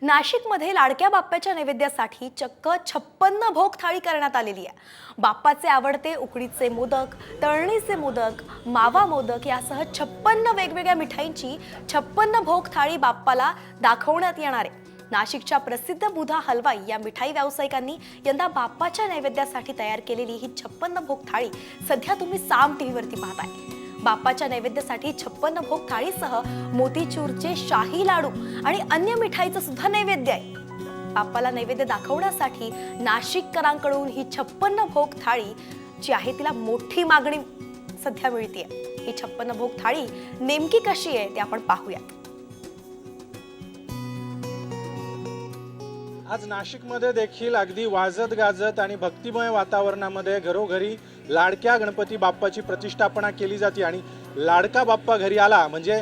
नाशिकमध्ये लाडक्या बाप्पाच्या नैवेद्यासाठी चक्क 56 भोग थाळी करण्यात आलेली आहे। बाप्पाचे आवडते उकडीचे मोदक, तळणीचे मोदक, मावा मोदक यासह 56 वेगवेगळ्या मिठाईंची 56 भोग थाळी बाप्पाला दाखवण्यात येणार आहे। नाशिकच्या प्रसिद्ध बुधा हलवाई या मिठाई व्यावसायिकांनी यंदा बाप्पाच्या नैवेद्यासाठी तयार केलेली ही 56 भोग थाळी सध्या तुम्ही साम टीव्हीवरती पाहताय। बाप्पाच्या नैवेद्यासाठी 56 भोग थाळीसह मोतीचूरचे शाही लाडू आणि अन्य मिठाईचं सुद्धा नैवेद्य आहे। बाप्पाला नैवेद्य दाखवण्यासाठी नाशिककरांकडून ही 56 भोग थाळी जी आहे तिला मोठी मागणी सध्या मिळतेय। ही 56 भोग थाळी नेमकी कशी आहे ते आपण पाहूयात। आज नाशिकमध्ये देखील अगदी वाजत गाजत आणि भक्तिमय वातावरणामध्ये घरोघरी लाडक्या गणपती बाप्पाची प्रतिष्ठापना केली जाते आणि लाडका बाप्पा घरी आला म्हणजे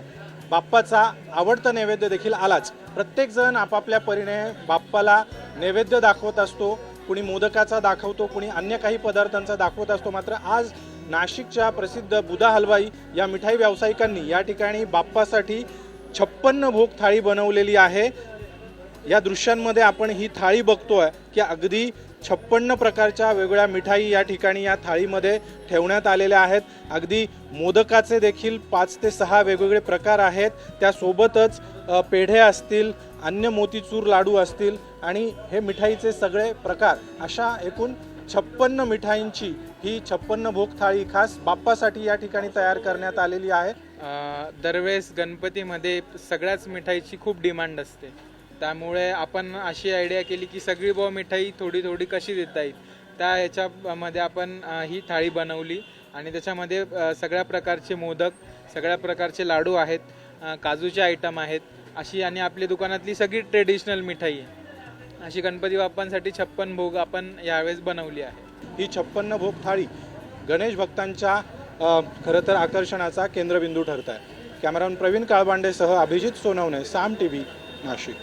बाप्पाचा आवडता नैवेद्य देखील आलाच। प्रत्येक जण आपापल्या परीने बाप्पाला नैवेद्य दाखवत असतो, कुणी मोदकाचा दाखवतो, कुणी अन्य काही पदार्थांचा दाखवत असतो। मात्र आज नाशिकच्या प्रसिद्ध बुधा हलवाई या मिठाई व्यावसायिकांनी या ठिकाणी बाप्पासाठी 56 भोग थाळी बनवलेली आहे। या दृश्यांमध्ये आपण ही थाळी बघतोय की अगदी 56 प्रकारच्या वेगवेगळ्या मिठाई या ठिकाणी या थाळीमध्ये ठेवण्यात आलेल्या आहेत। अगदी मोदकाचे देखील 5 ते 6 वेगवेगळे प्रकार आहेत। त्यासोबतच पेढे असतील, अन्य मोतीचूर लाडू असतील आणि हे मिठाईचे सगळे प्रकार, अशा एकूण 56 मिठाईंची ही 56 भोग थाळी खास बाप्पासाठी या ठिकाणी तयार करण्यात आलेली आहे। दरवेळेस गणपतीमध्ये सगळ्याच मिठाईची खूप डिमांड असते, त्यामुळे आपण अशी आयडिया केली की सगळी मिठाई थोडी थोडी कशी देता येईल, त्या याच्यामध्ये आपण ही थाळी बनवली आणि त्याच्यामध्ये सगळ्या प्रकारचे मोदक, सगळ्या प्रकारचे लाडू आहेत, काजूचे आयटम आहेत अशी, आणि आपली दुकानातली सगळी ट्रेडिशनल मिठाई आहे अशी गणपती बाप्पांसाठी 56 भोग आपण यावेळेस बनवली आहे। ही 56 भोग थाळी गणेश भक्तांच्या खरं तर आकर्षणाचा केंद्रबिंदू ठरत आहे। कॅमेरामन प्रवीण काळबांडेसह अभिजित सोनवणे, साम टीव्ही, नाशिक।